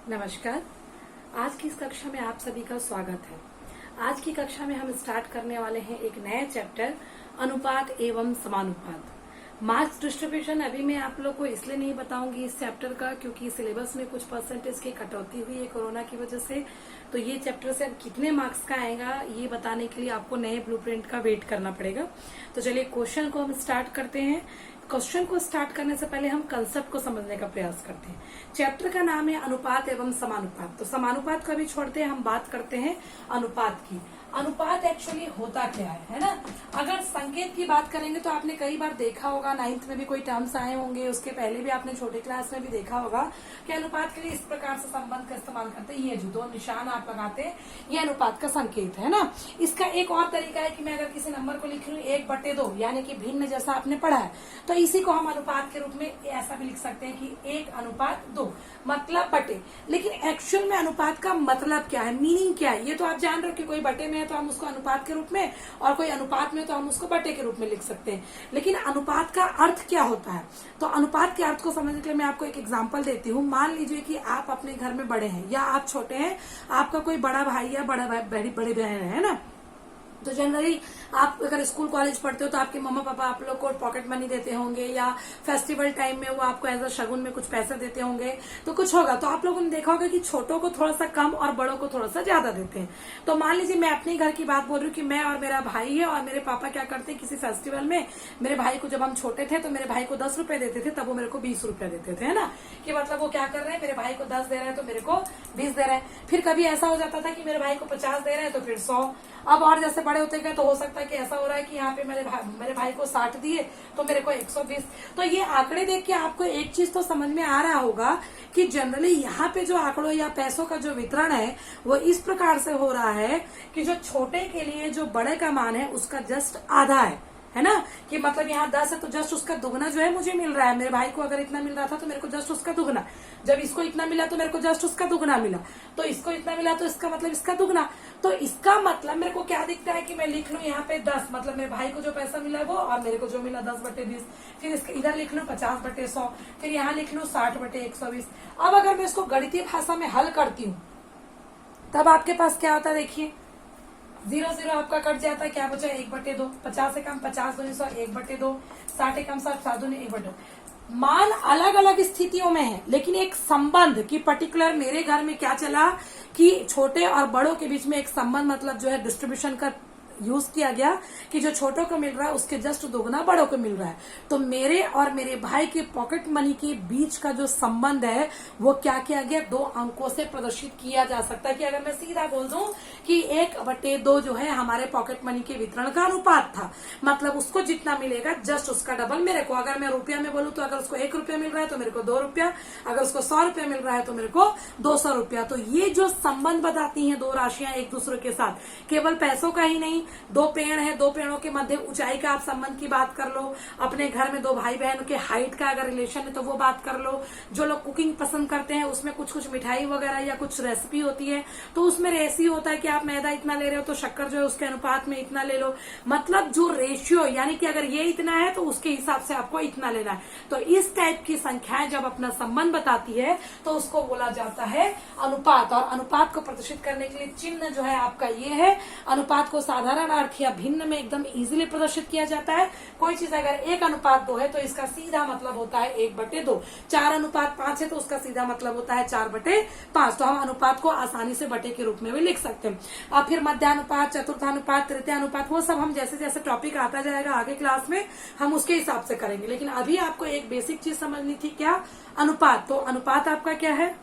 नमस्कार। आज की इस कक्षा में आप सभी का स्वागत है। आज की कक्षा में हम स्टार्ट करने वाले हैं एक नया चैप्टर, अनुपात एवं समानुपात। मार्क्स डिस्ट्रीब्यूशन अभी मैं आप लोग को इसलिए नहीं बताऊंगी इस चैप्टर का, क्योंकि सिलेबस में कुछ परसेंटेज की कटौती हुई है कोरोना की वजह से। तो ये चैप्टर से अब कितने मार्क्स का आएगा ये बताने के लिए आपको नए ब्लूप्रिंट का वेट करना पड़ेगा। तो चलिए क्वेश्चन को हम स्टार्ट करते हैं। क्वेश्चन को स्टार्ट करने से पहले हम कंसेप्ट को समझने का प्रयास करते हैं। चैप्टर का नाम है अनुपात एवं समानुपात। तो समानुपात का भी छोड़ते हैं, हम बात करते हैं अनुपात की। अनुपात एक्चुअली होता क्या है ना। अगर संकेत की बात करेंगे तो आपने कई बार देखा होगा, 9th में भी कोई टर्म्स आए होंगे, उसके पहले भी आपने छोटे क्लास में भी देखा होगा कि अनुपात के लिए इस प्रकार से संबंध का इस्तेमाल करते हैं। ये जो दो निशान आप लगाते हैं ये अनुपात का संकेत है ना। इसका एक और तरीका है कि मैं अगर किसी नंबर को लिख रही हूँ 1/2 यानी कि भिन्न, जैसा आपने पढ़ा है, तो इसी को हम अनुपात के रूप में ऐसा भी लिख सकते हैं कि 1:2 मतलब बटे। लेकिन एक्चुअल में अनुपात का मतलब क्या है, मीनिंग क्या है, ये तो आप जान रहे हो कि कोई बटे में है तो हम उसको अनुपात के रूप में, और कोई अनुपात में तो हम उसको बटे के रूप में लिख सकते हैं। लेकिन अनुपात का अर्थ क्या होता है, तो अनुपात के अर्थ को समझने के लिए मैं आपको एक एग्जांपल देती हूँ। मान लीजिए कि आप अपने घर में बड़े हैं या आप छोटे हैं, आपका कोई बड़ा भाई या बड़ी बहन है ना। तो जनरली आप अगर स्कूल कॉलेज पढ़ते हो तो आपके मम्मा पापा आप लोग को पॉकेट मनी देते होंगे, या फेस्टिवल टाइम में वो आपको एज अ शगुन में कुछ पैसे देते होंगे, तो कुछ होगा। तो आप लोगों ने देखा होगा कि छोटों को थोड़ा सा कम और बड़ों को थोड़ा सा ज्यादा देते हैं। तो मान लीजिए मैं अपने घर की बात बोल रही हूँ कि मैं और मेरा भाई है, और मेरे पापा क्या करते हैं, किसी फेस्टिवल में मेरे भाई को, जब हम छोटे थे तो मेरे भाई को 10 रुपए देते थे, तब वो मेरे को 20 रुपए देते थे, है ना। कि मतलब वो क्या कर रहे हैं, मेरे भाई को 10 दे रहे हैं तो मेरे को 20 दे रहे हैं। फिर कभी ऐसा हो जाता था कि मेरे भाई को 50 दे रहे हैं तो फिर 100। अब और जैसे बड़े होते गए तो हो सकता है कि ऐसा हो रहा है कि यहाँ पे मेरे भाई को 60 दिए तो मेरे को 120। तो ये आंकड़े देख के आपको एक चीज तो समझ में आ रहा होगा कि जनरली यहाँ पे जो आंकड़ों या पैसों का जो वितरण है वो इस प्रकार से हो रहा है कि जो छोटे के लिए जो बड़े का मान है उसका जस्ट आधा है ना। कि मतलब यहाँ 10 है तो जस्ट उसका दुगना जो है मुझे मिल रहा है। मेरे भाई को अगर इतना मिल रहा था तो मेरे को जस्ट उसका दुगना, जब इसको इतना मिला तो मेरे को जस्ट उसका दुगना मिला, तो इसको इतना मिला तो इसका मतलब इसका दुगना। तो इसका मतलब मेरे को क्या दिखता है कि मैं लिख लूं यहाँ पे 10, मतलब मेरे भाई को जो पैसा मिला वो, और मेरे को जो मिला 10/20। फिर इधर लिख लूं 50/100, फिर यहाँ लिख लूं 60/120। अब अगर मैं इसको गणितीय भाषा में हल करती हूँ तब आपके पास क्या होता है, देखिए 0 आपका कट जाता है, क्या बचा 1/2। 50 से कम 50 दूनी 100, 1/2। 60 से कम 60, 7 दूनी 1/2। मान अलग अलग स्थितियों में है, लेकिन एक संबंध की पर्टिकुलर मेरे घर में क्या चला कि छोटे और बड़ों के बीच में एक संबंध, मतलब जो है डिस्ट्रीब्यूशन का यूज किया गया कि जो छोटों को मिल रहा है उसके जस्ट दोगुना बड़ों को मिल रहा है। तो मेरे और मेरे भाई के पॉकेट मनी के बीच का जो संबंध है वो क्या किया गया, 2 अंकों से प्रदर्शित किया जा सकता है। कि अगर मैं सीधा बोल दूं कि 1/2 जो है हमारे पॉकेट मनी के वितरण का अनुपात था, मतलब उसको जितना मिलेगा जस्ट उसका डबल मेरे को। अगर मैं रुपया में बोलूं तो अगर उसको 1 रुपया मिल रहा है तो मेरे को 2 रुपया, अगर उसको 100 रुपया मिल रहा है तो मेरे को 200 रुपया। तो ये जो संबंध बताती हैं दो राशियां एक दूसरे के साथ, केवल पैसों का ही नहीं, 2 पेड़ है, 2 पेड़ों के मध्य ऊंचाई का आप संबंध की बात कर लो, अपने घर में 2 भाई बहनों के हाइट का अगर रिलेशन है तो वो बात कर लो, जो लोग कुकिंग पसंद करते हैं उसमें कुछ मिठाई वगैरह या कुछ रेसिपी होती है तो उसमें रेसिपी होता है कि आप मैदा इतना ले रहे हो तो शक्कर जो है उसके अनुपात में इतना ले लो। मतलब जो रेशियो, यानी कि अगर ये इतना है तो उसके हिसाब से आपको इतना लेना है। तो इस टाइप की संख्याएं जब अपना संबंध बताती है तो उसको बोला जाता है अनुपात। और अनुपात को प्रदर्शित करने के लिए चिन्ह जो है आपका ये है। अनुपात को साधारण अर्थ या भिन्न में एकदम इजीली प्रदर्शित किया जाता है। कोई चीज अगर 1:2 है तो इसका सीधा मतलब होता है 1/2। 4:5 है तो उसका सीधा मतलब होता है 4/5। तो हम अनुपात को आसानी से बटे के रूप में भी लिख सकते हैं। और फिर मध्यानुपात, चतुर्थानुपात, तृतीयानुपात, वो सब हम जैसे जैसे टॉपिक आता जाएगा आगे क्लास में हम उसके हिसाब से करेंगे। लेकिन अभी आपको एक बेसिक चीज समझनी थी, क्या, अनुपात। तो अनुपात आपका क्या है,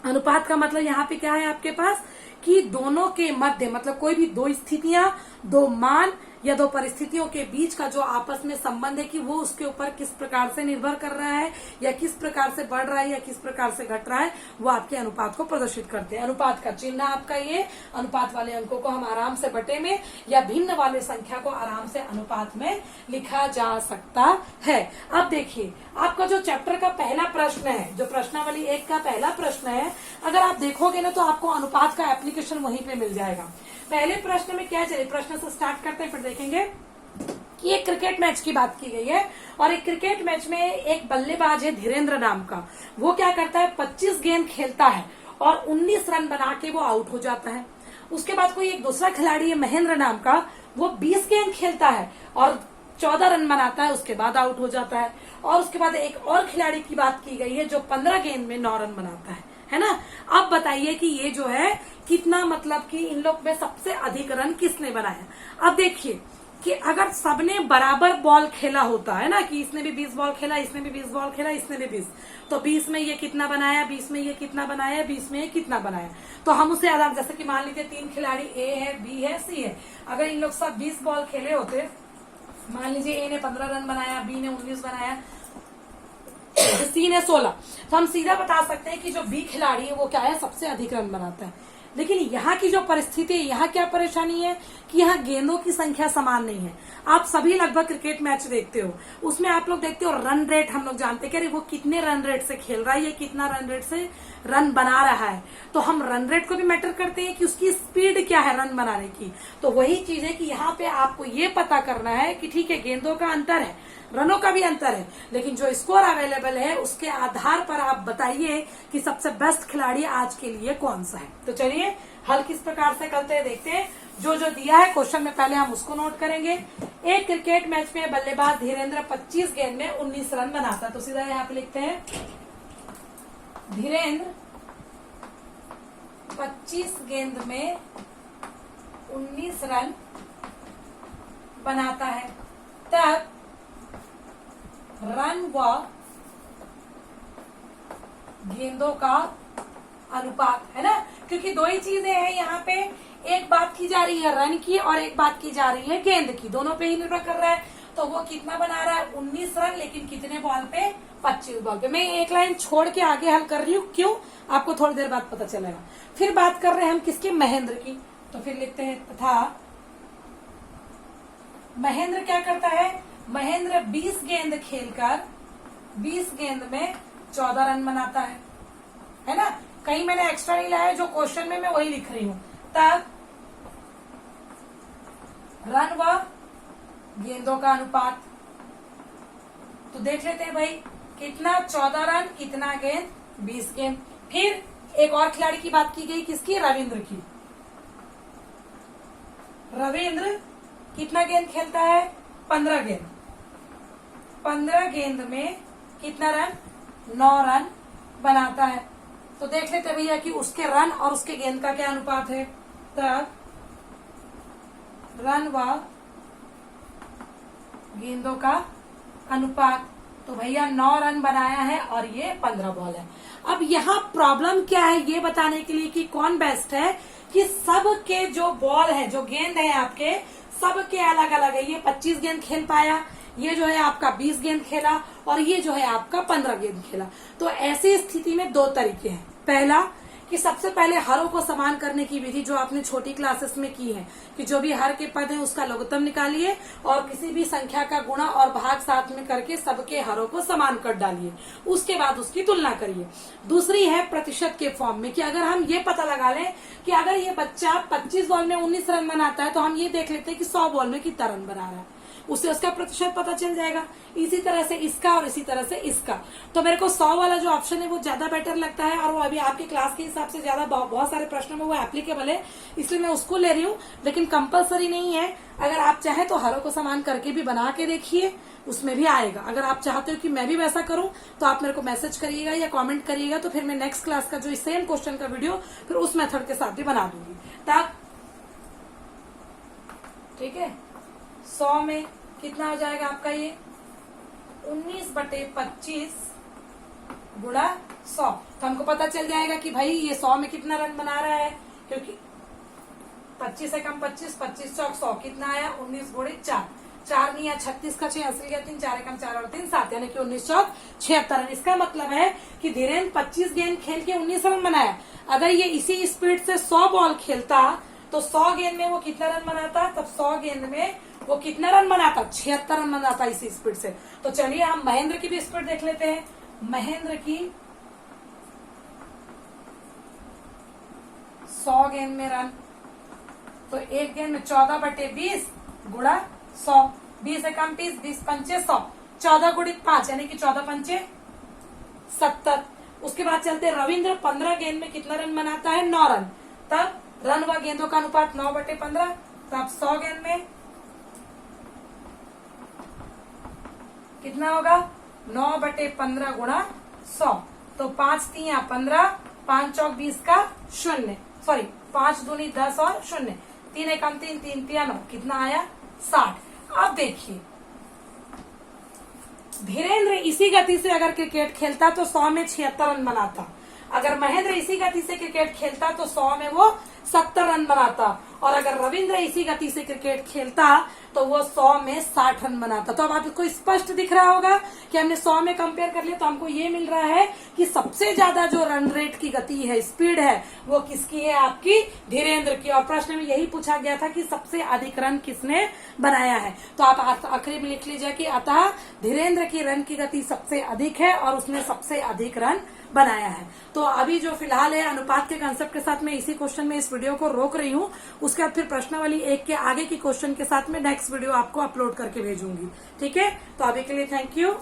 अनुपात का मतलब यहाँ पे क्या है आपके पास कि दोनों के मध्य, मतलब कोई भी 2 स्थितियां, 2 मान या 2 परिस्थितियों के बीच का जो आपस में संबंध है कि वो उसके ऊपर किस प्रकार से निर्भर कर रहा है, या किस प्रकार से बढ़ रहा है या किस प्रकार से घट रहा है, वो आपके अनुपात को प्रदर्शित करते हैं। अनुपात का चिन्ह आपका ये, अनुपात वाले अंकों को हम आराम से बटे में या भिन्न वाले संख्या को आराम से अनुपात में लिखा जा सकता है। अब देखिए आपका जो चैप्टर का पहला प्रश्न है, जो प्रश्नावली 1 का पहला प्रश्न है, अगर आप देखोगे ना तो आपको अनुपात का एप्लीकेशन वहीं पे मिल जाएगा। पहले प्रश्न में क्या चले, प्रश्न से स्टार्ट करते हैं फिर देखेंगे ये क्रिकेट मैच की बात की गई है और एक क्रिकेट मैच में एक बल्लेबाज है धीरेन्द्र नाम का, वो क्या करता है 25 गेंद खेलता है और 19 रन बना के वो आउट हो जाता है। उसके बाद कोई एक दूसरा खिलाड़ी है महेंद्र नाम का, वो 20 गेंद खेलता है और 14 रन बनाता है, उसके बाद आउट हो जाता है। और उसके बाद एक और खिलाड़ी की बात की गई है जो 15 गेंद में 9 रन बनाता है ना। अब बताइए कि ये जो है कितना, मतलब कि इन लोग में सबसे अधिक रन किसने बनाया। अब देखिए कि अगर सबने बराबर बॉल खेला होता है ना, कि इसने भी 20 बॉल खेला, इसने भी 20 बॉल खेला, इसने भी 20, तो 20 में ये कितना बनाया, 20 में ये कितना बनाया, 20 में ये कितना बनाया, तो हम उसे आधार, जैसे कि मान लीजिए 3 खिलाड़ी ए है, बी है, सी है, अगर इन लोग सब 20 बॉल खेले होते, मान लीजिए ए ने 15 रन बनाया, बी ने 19 बनाया, सी ने 16, तो हम सीधा बता सकते हैं कि जो बी खिलाड़ी है वो क्या है, सबसे अधिक रन बनाता है। लेकिन यहाँ की जो परिस्थिति है, यहाँ क्या परेशानी है कि यहाँ गेंदों की संख्या समान नहीं है। आप सभी लगभग क्रिकेट मैच देखते हो, उसमें आप लोग देखते हो रन रेट, हम लोग जानते हैं कि अरे वो कितने रन रेट से खेल रहा है, ये कितना रन रेट से रन बना रहा है, तो हम रन रेट को भी मैटर करते हैं कि उसकी स्पीड क्या है रन बनाने की। तो वही चीज है कि यहाँ पे आपको ये पता करना है कि ठीक है गेंदों का अंतर है, रनों का भी अंतर है, लेकिन जो स्कोर अवेलेबल है उसके आधार पर आप बताइए कि सबसे बेस्ट खिलाड़ी आज के लिए कौन सा है। तो चलिए हल किस प्रकार से करते हैं देखते हैं। जो जो दिया है क्वेश्चन में पहले हम उसको नोट करेंगे। एक क्रिकेट मैच में बल्लेबाज धीरेन्द्र 25 गेंद में 19 रन बनाता है, तो सीधा यहाँ पे लिखते हैं धीरेन्द्र 25 गेंद में 19 रन बनाता है, तब रन व गेंदों का अनुपात है ना, क्योंकि दो ही चीजें हैं यहाँ पे, एक बात की जा रही है रन की और एक बात की जा रही है गेंद की, दोनों पे ही निर्भर कर रहा है। तो वो कितना बना रहा है 19 रन, लेकिन कितने बॉल पे, 25 बॉल पे। मैं एक लाइन छोड़ के आगे हल कर रही हूँ, क्यों आपको थोड़ी देर बाद पता चलेगा। फिर बात कर रहे हैं हम किसके, महेंद्र की, तो फिर लिखते हैं तथा महेंद्र क्या करता है, महेंद्र 20 गेंद खेलकर 20 गेंद में 14 रन बनाता है ना। कहीं मैंने एक्स्ट्रा नहीं लाया, जो क्वेश्चन में मैं वही लिख रही हूं। तब रन व गेंदों का अनुपात, तो देख लेते हैं भाई कितना, 14 रन, कितना गेंद, 20 गेंद। फिर एक और खिलाड़ी की बात की गई, किसकी, रविंद्र की। रविंद्र कितना गेंद खेलता है, 15 गेंद, 15 गेंद में कितना रन, 9 रन बनाता है। तो देख लेते भैया कि उसके रन और उसके गेंद का क्या अनुपात है। तब रन व गेंदों का अनुपात, तो भैया 9 रन बनाया है और ये 15 बॉल है। अब यहाँ प्रॉब्लम क्या है ये बताने के लिए कि कौन बेस्ट है, कि सब के जो बॉल है, जो गेंद है आपके, सब के अलग अलग है। ये 25 गेंद खेल पाया, ये जो है आपका 20 गेंद खेला और ये जो है आपका 15 गेंद खेला। तो ऐसी स्थिति में दो तरीके हैं। पहला कि सबसे पहले हरों को समान करने की विधि जो आपने छोटी क्लासेस में की है, कि जो भी हर के पद है उसका लघुत्तम निकालिए और किसी भी संख्या का गुणा और भाग साथ में करके सबके हरों को समान कर डालिए, उसके बाद उसकी तुलना करिए। दूसरी है प्रतिशत के फॉर्म में, कि अगर हम ये पता लगा लें कि अगर ये बच्चा 25 बॉल में 19 रन बनाता है, तो हम ये देख लेते हैं कि 100 बॉल में कितना रन बना रहा है, उससे उसका प्रतिशत पता चल जाएगा। इसी तरह से इसका और इसी तरह से इसका। तो मेरे को 100 वाला जो ऑप्शन है वो ज्यादा बेटर लगता है और वो अभी आपके क्लास के हिसाब से ज्यादा बहुत सारे प्रश्नों में वो एप्लीकेबल है, इसलिए मैं उसको ले रही हूँ। लेकिन कंपलसरी नहीं है, अगर आप चाहे तो हरों को समान करके भी बना के देखिए, उसमें भी आएगा। अगर आप चाहते हो कि मैं भी वैसा करूं तो आप मेरे को मैसेज करिएगा या कमेंट करिएगा, तो फिर मैं नेक्स्ट क्लास का जो सेम क्वेश्चन का वीडियो फिर उस मेथड के साथ भी बना दूंगी। तब ठीक है, 100 में कितना हो जाएगा आपका, ये 19/25 गुणा 100। तो हमको पता चल जाएगा कि भाई ये 100 में कितना रन बना रहा है, क्योंकि 25 से कम 25, 25 चौक 100, कितना आया 19 गुणे 4, 4 नहीं है 36 का 6 असली का 3, 4 कम 4 और 3 7, यानी कि 19 चौक 76 रन। इसका मतलब है कि धीरेन्द्र 25 गेंद खेल के 19 रन बनाया। अगर ये इसी स्पीड से 100 बॉल खेलता तो 100 गेंद में वो कितना रन बनाता, तब 100 गेंद में वो कितना रन बनाता, 76 रन बनाता इसी स्पीड से। तो चलिए हम महेंद्र की भी स्पीड देख लेते हैं। महेंद्र की 100 गेंद में रन, तो एक गेंद में 14/20 गुणा 100, 20 एकम 30, 20 पंचे 100, 14 गुणित 5 यानी कि 14 पंचे 70। उसके बाद चलते रविंद्र 15 गेंद में कितना रन बनाता है? 9 रन। तब रन व गेंदों का अनुपात 9/15, तब 100 गेंद में कितना होगा? 9/15 गुणा 100, तो 5 3 15, 5 चौक 20 का 0, सॉरी 5 दूनी 10 और 0, 3 एकम 3, 3 तिया 9, कितना आया? 60। अब देखिए धीरेन्द्र इसी गति से अगर क्रिकेट खेलता तो 100 में 76 रन बनाता। अगर महेंद्र इसी गति से क्रिकेट खेलता तो 100 में वो 70 रन बनाता। और अगर रविंद्र इसी गति से क्रिकेट खेलता तो वो 100 में 60 रन बनाता। तो अब आपको स्पष्ट दिख रहा होगा कि हमने 100 में कंपेयर कर लिया तो हमको ये मिल रहा है कि सबसे ज्यादा जो रन रेट की गति है, स्पीड है, वो किसकी है? आपकी धीरेन्द्र की। और प्रश्न में यही पूछा गया था कि सबसे अधिक रन किसने बनाया है। तो आप आखिरी में लिख लीजिए कि अतः धीरेन्द्र की रन की गति सबसे अधिक है और उसने सबसे अधिक रन बनाया है। तो अभी जो फिलहाल है अनुपात के कंसेप्ट के साथ मैं इसी क्वेश्चन में इस वीडियो को रोक रही हूँ। उसके बाद फिर प्रश्नावली 1 के आगे की क्वेश्चन के साथ में नेक्स्ट वीडियो आपको अपलोड करके भेजूंगी। ठीक है, तो अभी के लिए थैंक यू।